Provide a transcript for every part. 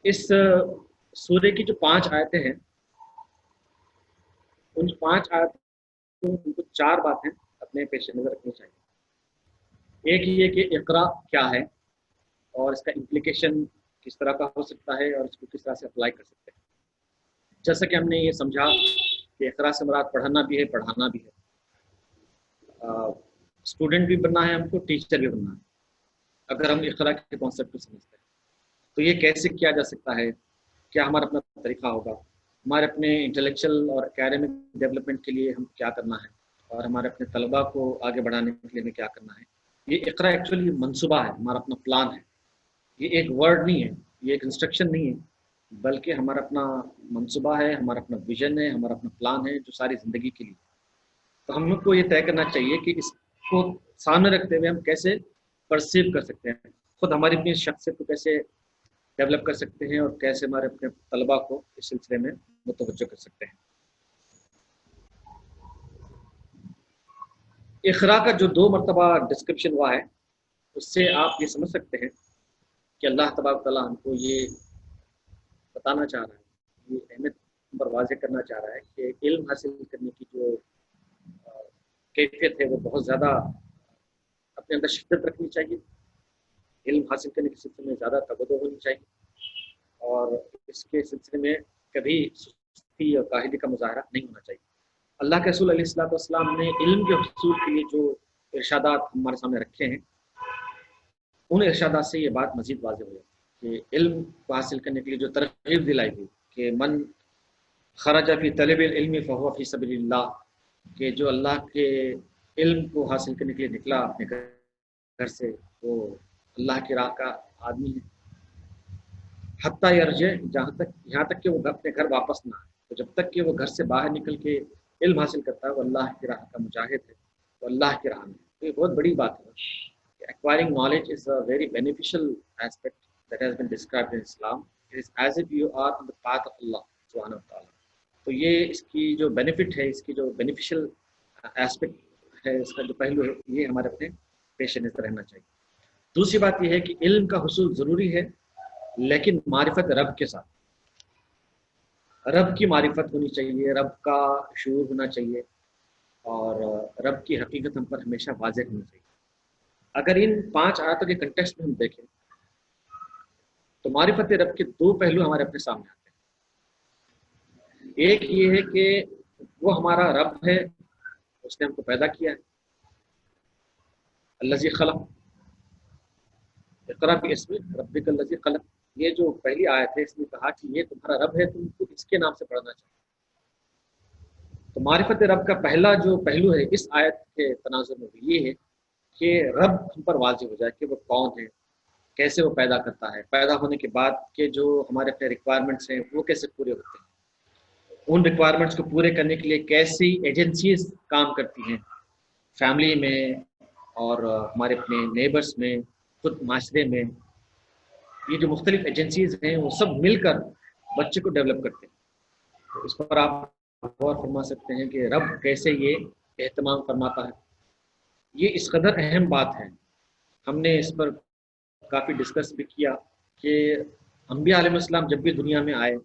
اس سورے کی جو 5 آیتیں ہیں، ان 5 آیتوں ان کو 4 باتیں اپنے پیش نظر رکھنی چاہیے۔ ایک یہ کہ اقرا کیا ہے اور اس کا امپلیکیشن کس طرح کا ہو سکتا ہے اور اس کو کس طرح سے اپلائی کر سکتے ہیں۔ جیسا کہ ہم نے یہ سمجھا کہ اقرا سے مراد پڑھنا بھی ہے، پڑھانا بھی ہے، اسٹوڈنٹ بھی بننا ہے، ہم کو ٹیچر بھی بننا ہے اگر ہم اقرا کے کانسیپٹ کو سمجھتے ہیں۔ تو یہ کیسے کیا جا سکتا ہے، کیا ہمارا اپنا طریقہ ہوگا، ہمارے اپنے انٹلیکچوئل اور اکیڈمک ڈیولپمنٹ کے لیے ہم کیا کرنا ہے، اور ہمارے اپنے طلباء کو آگے بڑھانے کے لیے ہمیں کیا کرنا ہے۔ یہ اقرا ایکچولی منصوبہ ہے، ہمارا اپنا پلان ہے، یہ ایک ورڈ نہیں ہے، یہ ایک انسٹرکشن نہیں ہے، بلکہ ہمارا اپنا منصوبہ ہے، ہمارا اپنا ویژن ہے، ہمارا اپنا پلان ہے جو ساری زندگی کے لیے۔ تو ہم لوگ کو یہ طے کرنا چاہیے کہ اس کو سامنے رکھتے ہوئے ہم کیسے پرسیو کر سکتے ہیں، خود ہماری اپنی شخصیت کو کیسے ڈیولپ کر سکتے ہیں، اور کیسے ہمارے اپنے طلباء کو اس سلسلے میں متوجہ کر سکتے ہیں۔ اقرا کا جو 2 مرتبہ ڈسکرپشن ہوا ہے، اس سے آپ یہ سمجھ سکتے ہیں کہ اللہ تبارک تعالیٰ ہم کو یہ بتانا چاہ رہا ہے، یہ اہمیت پر واضح کرنا چاہ رہا ہے کہ علم حاصل کرنے کی جو کیفیت ہے وہ بہت زیادہ اپنے اندر شدت رکھنی چاہیے، علم حاصل کرنے کے سلسلے میں زیادہ توجہ ہونی چاہیے، اور اس کے سلسلے میں کبھی سستی اور کاہلی کا مظاہرہ نہیں ہونا چاہیے۔ اللہ کے رسول علیہ الصلوۃ والسلام نے علم کے حصول کے لیے جو ارشادات ہمارے سامنے رکھے ہیں، ان ارشادات سے یہ بات مزید واضح ہوئی کہ علم کو حاصل کرنے کے لیے جو ترغیب دلائی گئی کہ من خرج فی طلب العلم فہو فی سبیل اللہ، کہ جو اللہ کے علم کو حاصل کرنے کے لیے نکلا اپنے گھر سے، وہ اللہ کی راہ کا آدمی ہے۔ حتیٰ یرجع، یہاں تک کہ وہ اپنے گھر واپس نہ آئے، تو جب تک کہ وہ گھر سے باہر نکل کے علم حاصل کرتا ہے وہ اللہ کی راہ کا مجاہد ہے، وہ اللہ کی راہ میں۔ تو یہ بہت بڑی بات ہے کہ acquiring knowledge is a very beneficial aspect that has been described in Islam. It is as if you are on the path of Allah subhanahu wa ta'ala۔ تو یہ اس کی جو بینیفٹ ہے، اس کی جو بینیفیشل ایسپیکٹ ہے، اس کا جو پہلو ہے، یہ ہمارے اپنے پیش نظر رہنا چاہیے۔ دوسری بات یہ ہے کہ علم کا حصول ضروری ہے، لیکن معرفت رب کے ساتھ، رب کی معرفت ہونی چاہیے، رب کا شعور ہونا چاہیے، اور رب کی حقیقت ہم پر ہمیشہ واضح ہونی چاہیے۔ اگر ان 5 آیاتوں کے کنٹیکسٹ میں ہم دیکھیں تو معرفت رب کے 2 پہلو ہمارے اپنے سامنے آتے ہیں۔ ایک یہ ہے کہ وہ ہمارا رب ہے، اس نے ہم کو پیدا کیا ہے، الذی خلق، اقرا باسم ربک الذی خلق، یہ جو پہلی آیت ہے اس میں کہا کہ یہ تمہارا رب ہے، تم کو اس کے نام سے پڑھنا چاہیے۔ تو معرفت رب کا پہلا جو پہلو ہے اس آیت کے تناظر میں یہ ہے کہ رب ہم پر واضح ہو جائے کہ وہ کون ہے، کیسے وہ پیدا کرتا ہے، پیدا ہونے کے بعد کے جو ہمارے اپنے ریکوائرمنٹس ہیں وہ کیسے پورے ہوتے ہیں، ان ریکوائرمنٹس کو پورے کرنے کے لیے کیسی ایجنسیز کام کرتی ہیں فیملی میں اور ہمارے اپنے نیبرس میں، خود معاشرے میں۔ یہ جو مختلف ایجنسیز ہیں وہ سب مل کر بچے کو ڈیولپ کرتے ہیں۔ تو اس پر آپ غور فرما سکتے ہیں کہ رب کیسے یہ اہتمام فرماتا ہے۔ یہ اس قدر اہم بات ہے، ہم نے اس پر کافی ڈسکس بھی کیا کہ انبیاء علیہ السلام جب بھی دنیا میں آئے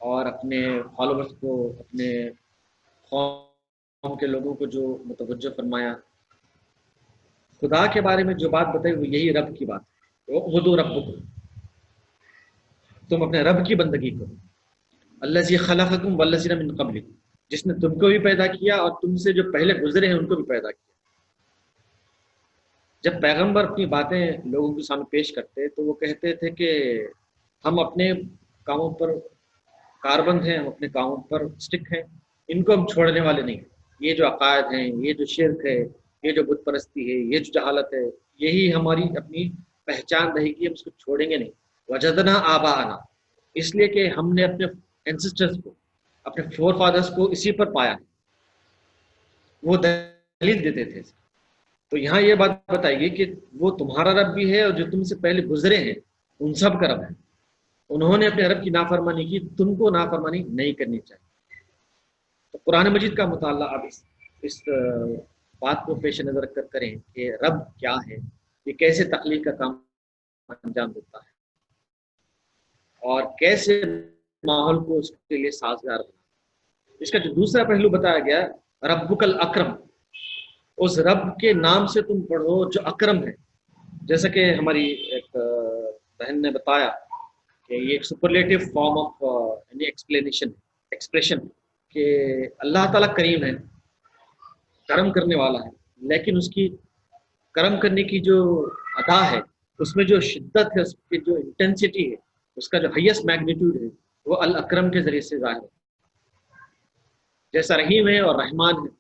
اور اپنے فالوورز کو، اپنے قوم کے لوگوں کو جو متوجہ فرمایا، خدا کے بارے میں جو بات بتائی وہ یہی رب کی بات ہے، اعبدوا ربکم، تم اپنے رب کی بندگی کرو، الذی خلقکم والذین من قبلکم، جس نے تم کو بھی پیدا کیا اور تم سے جو پہلے گزرے ہیں ان کو بھی پیدا کیا۔ جب پیغمبر اپنی باتیں لوگوں کے سامنے پیش کرتے تو وہ کہتے تھے کہ ہم اپنے کاموں پر کاربند ہیں، ہم اپنے کاموں پر سٹک ہیں، ان کو ہم چھوڑنے والے نہیں ہیں۔ یہ جو عقائد ہیں، یہ جو شرک ہے، یہ جو بت پرستی ہے، یہ جو جہالت ہے، یہی ہماری اپنی پہچان رہے گی، ہم اس کو چھوڑیں گے نہیں۔ وجدنا آباءنا، اس لیے کہ ہم نے اپنے اینسسٹرز کو، اپنے فور فادرز کو اسی پر پایا ہے، وہ دلیل دیتے تھے۔ تو یہاں یہ بات بتائی گئی کہ وہ تمہارا رب بھی ہے اور جو تم سے پہلے گزرے ہیں ان سب کا رب ہے، انہوں نے اپنے رب کی نافرمانی کی، تم کو نافرمانی نہیں کرنی چاہیے۔ تو قرآن مجید کا مطالعہ اب اس بات کو پیش نظر رکھ کر کریں کہ رب کیا ہے، یہ کیسے تخلیق کا کام انجام دیتا ہے، اور کیسے ماحول کو اس کے لیے سازگار بنا۔ اس کا جو دوسرا پہلو بتایا گیا، ربک الاکرم، اس رب کے نام سے تم پڑھو جو اکرم ہے۔ جیسا کہ ہماری ایک بہن نے بتایا کہ یہ ایک سپرلیٹو فارم آف یعنی ایکسپریشن کہ اللہ تعالیٰ کریم ہے، کرم کرنے والا ہے، لیکن اس کی کرم کرنے کی جو ادا ہے، اس میں جو شدت ہے، اس کی جو انٹینسٹی ہے، اس کا جو ہائیسٹ میگنیٹیوڈ ہے، وہ الاکرم کے ذریعے سے ظاہر ہے۔ جیسا رحیم ہے اور رحمان ہے،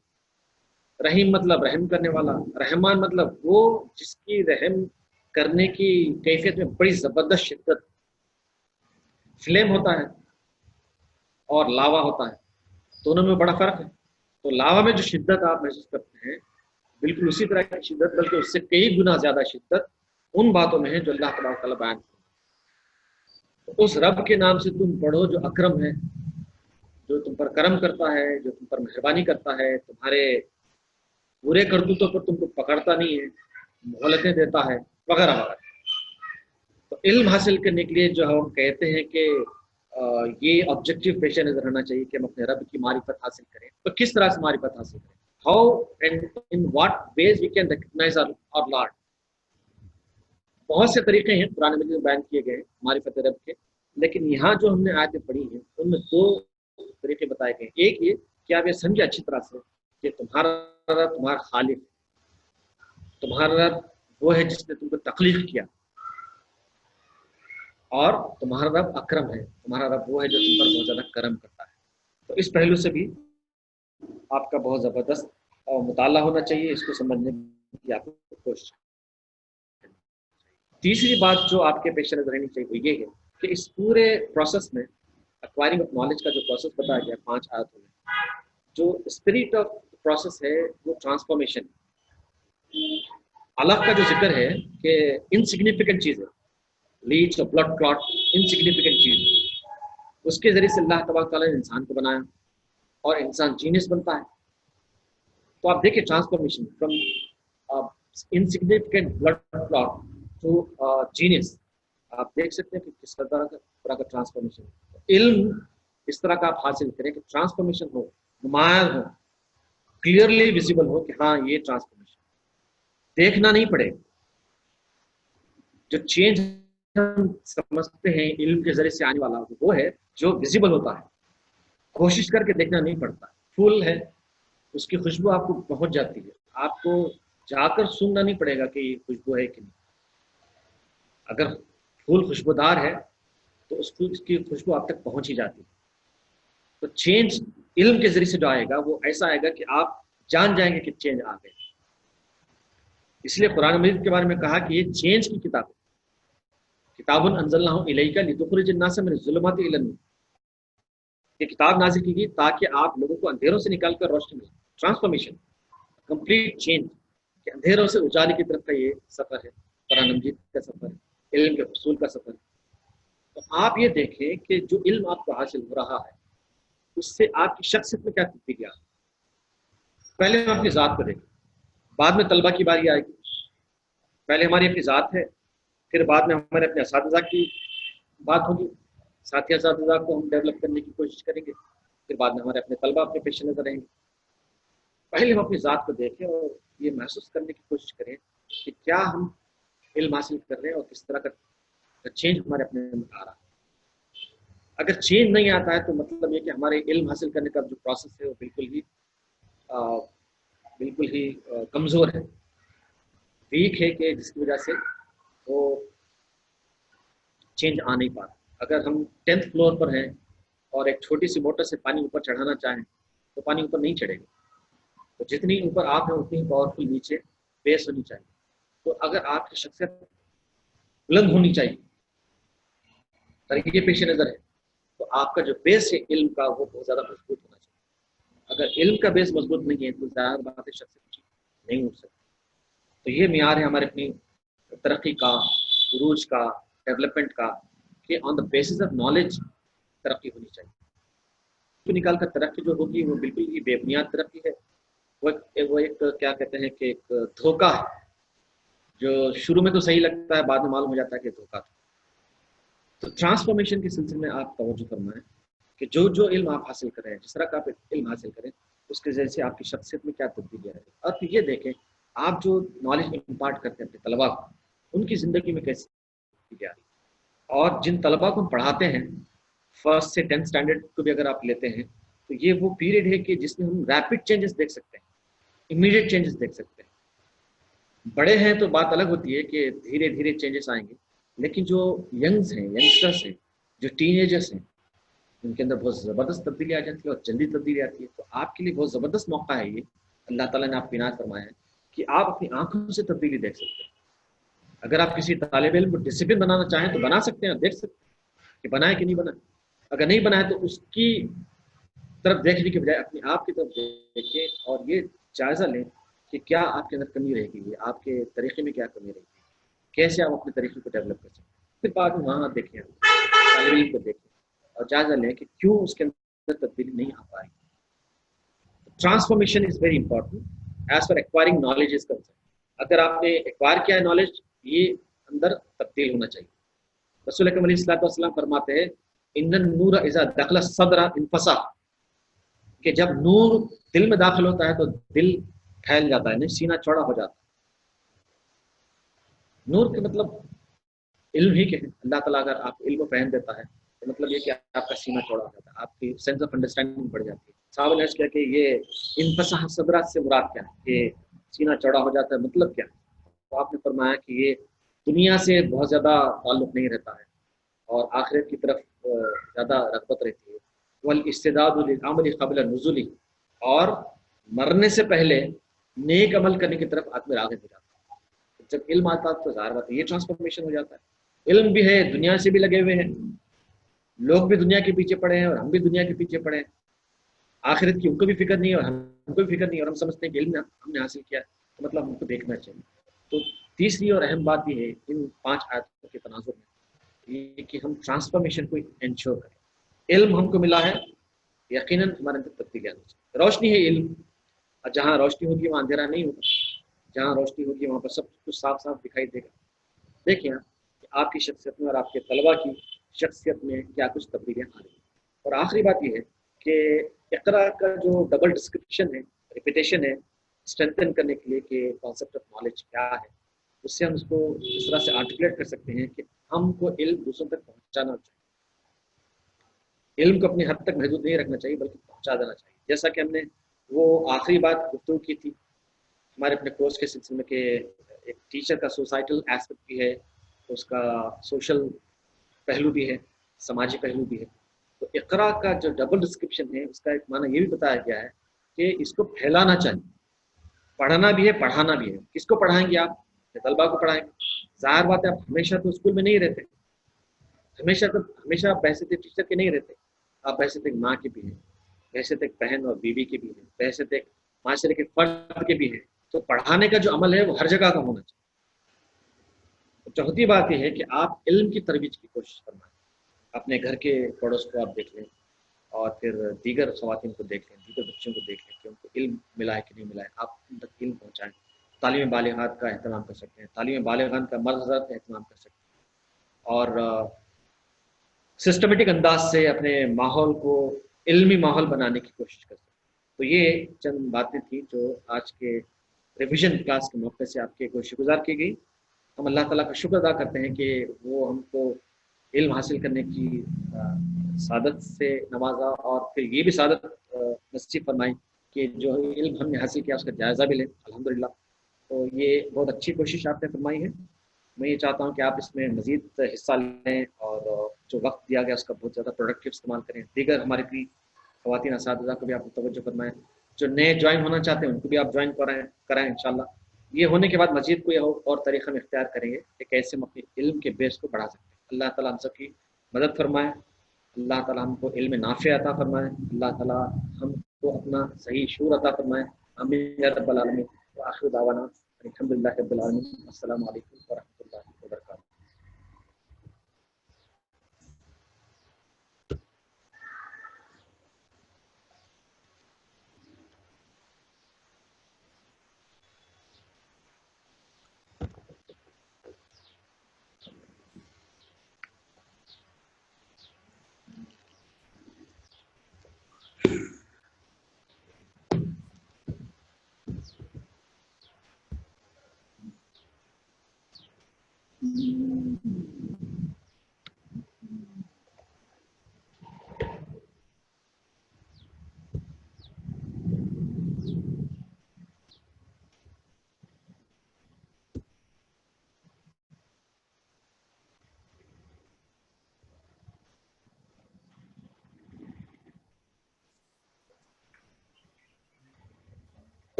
رحیم مطلب رحم کرنے والا، رحمان مطلب وہ جس کی رحم کرنے کی کیفیت میں بڑی زبردست شدت، فلیم ہوتا ہے اور لاوا ہوتا ہے، دونوں میں بڑا فرق ہے۔ تو لاوا میں جو شدت آپ محسوس کرتے ہیں، بالکل اسی طرح کی شدت، بلکہ اس سے کئی گنا زیادہ شدت ان باتوں میں ہے جو اللہ تبارک و تعالیٰ بیان کرتا ہے۔ اس رب کے نام سے تم پڑھو جو اکرم ہے، جو تم پر کرم کرتا ہے، جو تم پر مہربانی کرتا ہے، تمہارے برے کرتوتوں پر تم کو پکڑتا نہیں ہے، مہلتیں دیتا ہے، وغیرہ وغیرہ۔ تو علم حاصل کرنے کے لیے جو ہم کہتے ہیں کہ یہ آبجیکٹو پیش نظر رہنا چاہیے کہ ہم اپنے رب کی معرفت حاصل کریں۔ تو کس طرح سے معرفت حاصل کریں؟ How and in what ways we can recognise our lord. بہت سے طریقے ہیں قرآن مجید میں بیان کیے گئے معرفت رب کے، لیکن یہاں جو ہم نے آیتیں پڑھی ہیں ان میں دو طریقے بتائے گئے۔ ایک یہ کہ آپ یہ سمجھے اچھی طرح سے کہ تمہارا رب تمہارا خالق، تمہارا رب وہ ہے جس نے تم کو تخلیق کیا، اور تمہارا رب اکرم ہے، تمہارا رب وہ ہے جو تم پر بہت زیادہ کرم کرتا ہے۔ تو اس پہلو سے بھی آپ کا بہت زبردست اور مطالعہ ہونا چاہیے، اس کو سمجھنے کی آپ کو کوشش۔ تیسری بات جو آپ کے پیش نظر رہنی چاہیے وہ یہ ہے کہ اس پورے پروسیس میں ایکوائرنگ آف نالج کا جو پروسیس بتایا گیا 5 آیتوں میں، جو اسپرٹ آف پروسیس ہے وہ ٹرانسفارمیشن۔ الگ کا جو ذکر ہے کہ انسگنیفیکنٹ چیز ہے، لیچ اور بلڈ کلاٹ، انسگنیفیکنٹ چیز، اس کے ذریعے سے اللہ تبارک تعالیٰ نے انسان کو بنایا اور انسان جینیس بنتا ہے۔ تو آپ دیکھیں transformation from insignificant blood clot to genius, آپ دیکھ سکتے ہیں کہ کس طرح کا ٹرانسفارمیشن ہے۔ علم اس طرح کا آپ حاصل کریں کہ ٹرانسفارمیشن ہو، نمایاں ہو، کلیئرلی ویزیبل ہو کہ ہاں یہ ٹرانسفارمیشن، دیکھنا نہیں پڑے۔ جو چینج ہم سمجھتے ہیں علم کے ذریعے سے آنے والا وہ ہے جو ویزیبل ہوتا ہے، کوشش کر کے دیکھنا نہیں پڑتا۔ پھول ہے، اس کی خوشبو آپ کو پہنچ جاتی ہے، آپ کو جا کر سننا نہیں پڑے گا کہ یہ خوشبو ہے کہ نہیں۔ اگر پھول خوشبودار ہے تو اس کی خوشبو آپ تک پہنچ ہی جاتی ہے۔ تو چینج علم کے ذریعے سے جو آئے گا وہ ایسا آئے گا کہ آپ جان جائیں گے کہ چینج آ گئے۔ اس لیے قرآن مجید کے بارے میں کہا کہ یہ چینج کی کتاب ہے، کتاب انزلناہ الیک لتخرج الناس من الظلمات الی النور۔ یہ کتاب نازل کی گئی تاکہ آپ لوگوں کو اندھیروں سے نکال کر روشنی ملے۔ ٹرانسفارمیشن، کمپلیٹ چینج، کہ اندھیروں سے اجالے کی طرف کا یہ سفر ہے، قرآن مجید کا سفر ہے، علم کے حصول کا سفر ہے۔ تو آپ یہ دیکھیں کہ جو علم آپ کو حاصل ہو رہا ہے اس سے آپ کی شخصیت میں کیا تبدیلی آ رہی ہے۔ پہلے ہم اپنی ذات کو دیکھیں، بعد میں طلبہ کی باری آئے گی۔ پہلے ہماری اپنی ذات ہے، پھر بعد میں ہمارے اپنے اساتذہ کی بات ہوگی، ساتھی اساتذہ کو ہم ڈیولپ کرنے کی کوشش کریں گے، پھر بعد میں ہمارے اپنے طلبہ اپنے پیش نظر رہیں گے۔ پہلے ہم اپنی ذات کو دیکھیں اور یہ محسوس کرنے کی کوشش کریں کہ کیا ہم علم حاصل کر رہے ہیں اور کس طرح کا چینج ہمارے اپنے میں آ رہا ہے۔ اگر چینج نہیں آتا ہے تو مطلب یہ کہ ہمارے علم حاصل کرنے کا جو پروسیس ہے وہ بالکل ہی کمزور ہے، ویک ہے، کہ جس کی وجہ سے وہ چینج آ نہیں پاتا۔ اگر ہم 10th فلور پر ہیں اور ایک چھوٹی سی موٹر سے پانی اوپر چڑھانا چاہیں تو پانی اوپر نہیں چڑھے گا۔ تو جتنی اوپر آپ ہیں اتنی پاورفل نیچے بیس ہونی چاہیے۔ تو اگر آپ کی شخصیت بلند ہونی چاہیے، طریقے پیش نظر ہے، تو آپ کا جو بیس ہے علم کا وہ بہت زیادہ مضبوط ہونا چاہیے۔ اگر علم کا بیس مضبوط نہیں ہے تو ظاہر بات ہے شخصیت نہیں اٹھ سکتی۔ تو یہ معیار ہے ہمارے اپنی ترقی کا، عروج کا، ڈیولپمنٹ کا، کہ آن دا بیسس آف نالج ترقی ہونی چاہیے۔ تو نکال کر ترقی جو ہوگی وہ بالکل ہی بے بنیاد ترقی ہے، وہ ایک کیا کہتے ہیں کہ ایک دھوکہ ہے، جو شروع میں تو صحیح لگتا ہے بعد میں معلوم ہو جاتا ہے کہ دھوکہ تھا۔ تو ٹرانسفارمیشن کے سلسلے میں آپ توجہ فرمائیں کہ جو جو علم آپ حاصل کریں، جس طرح کا آپ علم حاصل کریں، اس کے ذریعے سے آپ کی شخصیت میں کیا تبدیلی آ رہی ہے، اور پھر یہ دیکھیں آپ جو نالج امپارٹ کرتے ہیں اپنے طلباء کو، ان کی زندگی میں کیسی تبدیلی آ رہی ہے۔ اور جن طلباء کو ہم پڑھاتے ہیں 1st سے 10th اسٹینڈرڈ کو بھی اگر آپ لیتے ہیں تو یہ وہ پیریڈ ہے کہ جس میں ہم ریپڈ چینجز دیکھ سکتے ہیں، امیڈیٹ چینجز دیکھ سکتے ہیں۔ بڑے ہیں تو بات الگ ہوتی ہے کہ دھیرے دھیرے چینجز آئیں گے، لیکن جو ینگز ہیں، ینگسٹرس ہیں، جو ٹین ایجرس ہیں، ان کے اندر بہت زبردست تبدیلی آ جاتی ہے اور جلدی تبدیلی آتی ہے۔ تو آپ کے لیے بہت زبردست موقع ہے یہ، اللہ تعالیٰ نے آپ کو عنایت فرمایا ہے کہ آپ اپنی آنکھوں سے تبدیلی دیکھ سکتے ہیں۔ اگر آپ کسی طالب علم کو ڈسپلن بنانا چاہیں تو بنا سکتے ہیں، دیکھ سکتے ہیں کہ بنائے کہ نہیں بنائے۔ اگر نہیں بنائے تو اس کی طرف دیکھنے کے بجائے اپنے آپ کی طرف دیکھیں اور یہ جائزہ لیں کہ کیا آپ کے اندر کمی رہے گی، آپ کے طریقے میں کیا کمی رہے گی، کیسے آپ اپنے طریقے کو ڈیولپ کر سکتے ہیں۔ پھر بعد میں وہاں دیکھیں، طالب علم کو دیکھیں اور جائزہ لیں کہ کیوں اس کے اندر تبدیلی نہیں آ پا رہی۔ Transformation is very important as far acquiring knowledge is concern. اگر آپ نے ایکوائر کیا ہے نالج، یہ اندر تبدیل ہونا چاہیے۔ رسول اکرم علیہ الصلوۃ والسلام فرماتے ہیں ان النور اذا دخل الصدر انفسح، کہ جب نور دل میں داخل ہوتا ہے تو دل پھیل جاتا ہے، نہیں سینہ چوڑا ہو جاتا ہے۔ نور کے مطلب علم ہی کے ہیں۔ اللہ تعالیٰ اگر آپ علم کو فہم دیتا ہے تو مطلب یہ کہ آپ کا سینہ چوڑا ہو جاتا ہے، آپ کی سینس آف انڈرسٹینڈنگ بڑھ جاتی ہے۔ صحابہ نے کیا کہ یہ انفسح صدرات سے مراد کیا ہے، کہ سینہ چوڑا ہو جاتا ہے مطلب کیا ہے؟ تو آپ نے فرمایا کہ یہ دنیا سے بہت زیادہ تعلق نہیں رہتا ہے اور آخرت کی طرف زیادہ رغبت رہتی ہے۔ والاستعداد للعمل قبل النزول، اور مرنے سے پہلے نیک عمل کرنے کی طرف آدمی راغب ہو جاتا ہے۔ جب علم آتا ہے تو ظاہر بات ہے یہ ٹرانسفارمیشن ہو جاتا ہے۔ علم بھی ہے، دنیا سے بھی لگے ہوئے ہیں، لوگ بھی دنیا کے پیچھے پڑے ہیں اور ہم بھی دنیا کے پیچھے پڑے ہیں، آخرت کی ان کو بھی فکر نہیں ہے اور ہم کو بھی فکر نہیں ہے، اور ہم سمجھتے ہیں کہ علم ہم نے حاصل کیا تو مطلب ہم کو دیکھنا چاہیے۔ تو تیسری اور اہم بات یہ ہے ان 5 آیتوں کے تناظر میں یہ کہ ہم ٹرانسفارمیشن کو انشور کریں۔ علم ہم کو ملا ہے، یقیناً ہمارے اندر تبدیلی آنی چاہیے۔ روشنی ہے علم، اور جہاں روشنی ہوگی وہاں اندھیرا نہیں ہوگا، جہاں روشنی ہوگی وہاں پر سب کچھ صاف صاف دکھائی دے گا۔ دیکھیں کہ آپ کی شخصیت میں اور آپ کے طلباء کی شخصیت میں کیا کچھ تبدیلیاں آ رہی ہیں۔ اور آخری بات یہ ہے کہ اقرا کا جو ڈبل ڈسکرپشن ہے، ریپیٹیشن ہے، اسٹرینتھن کرنے کے لیے کہ کانسیپٹ آف نالج کیا ہے، اس سے ہم اس کو اس طرح سے آرٹیکولیٹ کر سکتے ہیں کہ ہم کو علم دوسروں تک پہنچانا چاہیے۔ علم کو اپنی حد تک محدود نہیں رکھنا چاہیے بلکہ پہنچا دینا چاہیے۔ جیسا کہ ہم نے وہ آخری بات گفتگو کی تھی ہمارے اپنے کورس کے سلسلے میں کہ ایک ٹیچر کا سوسائٹل ایسپیکٹ بھی ہے، اس کا سوشل پہلو بھی ہے، سماجی پہلو بھی ہے۔ تو اقرا کا جو ڈبل ڈسکرپشن ہے اس کا ایک معنی یہ بھی بتایا گیا ہے کہ اس کو پھیلانا چاہیے، پڑھنا بھی ہے پڑھانا بھی ہے۔ کس کو پڑھائیں گے آپ؟ طلباء کو پڑھائیں گے۔ ظاہر بات ہے آپ ہمیشہ تو اسکول میں نہیں رہتے، ہمیشہ آپ بحیثیت ٹیچر کے نہیں رہتے، آپ بحیثیت ایک ماں کے بھی ہیں، بحیثیت ایک بہن اور بیوی کے بھی ہیں، بحیثیت ایک معاشرے کے فرد کے بھی ہیں۔ تو پڑھانے کا جو عمل ہے وہ ہر جگہ کا ہونا چاہیے۔ چوتھی بات یہ ہے کہ آپ علم کی ترویج کی کوشش کرنا ہے۔ اپنے گھر کے پڑوس کو آپ دیکھ لیں اور پھر دیگر خواتین کو دیکھ لیں، دیگر بچوں کو دیکھ لیں کہ ان کو علم ملا ہے کہ نہیں ملا ہے، آپ ان تک علم پہنچائیں۔ تعلیم بالغات کا اہتمام کر سکتے ہیں، تعلیم بالغان کا مرد حضرات کا اہتمام کر سکتے ہیں، اور سسٹمیٹک انداز سے اپنے ماحول کو علمی ماحول بنانے کی کوشش کر سکتے ہیں۔ تو یہ چند باتیں تھیں جو آج کے ریویژن کلاس کے موقع سے آپ کے کوشش گزار کی گئی۔ ہم اللہ تعالیٰ کا شکر ادا کرتے ہیں کہ وہ ہم کو علم حاصل کرنے کی سعادت سے نوازا، اور پھر یہ بھی سعادت نصیب فرمائی کہ جو علم ہم نے حاصل کیا اس کا جائزہ بھی لیں الحمدللہ۔ تو یہ بہت اچھی کوشش آپ نے فرمائی ہے۔ میں یہ چاہتا ہوں کہ آپ اس میں مزید حصہ لیں اور جو وقت دیا گیا اس کا بہت زیادہ پروڈکٹیو استعمال کریں۔ دیگر ہماری بھی خواتین اساتذہ کو بھی آپ توجہ فرمائیں، جو نئے جوائن ہونا چاہتے ہیں ان کو بھی آپ جوائن کرائیں انشاءاللہ۔ یہ ہونے کے بعد مزید کوئی اور طریقہ ہم اختیار کریں گے کہ کیسے ہم اپنے علم کے بیس کو بڑھا سکتے ہیں۔ اللہ تعالیٰ ہم سب کی مدد فرمائے، اللہ تعالیٰ ہم کو علم نافع عطا فرمائے، اللہ تعالیٰ ہم کو اپنا صحیح شعور عطا فرمائے۔ آمین یا رب العالمین۔ وآخر دعوانا الحمدللہ رب العالمین۔ السلام علیکم ورحمۃ اللہ۔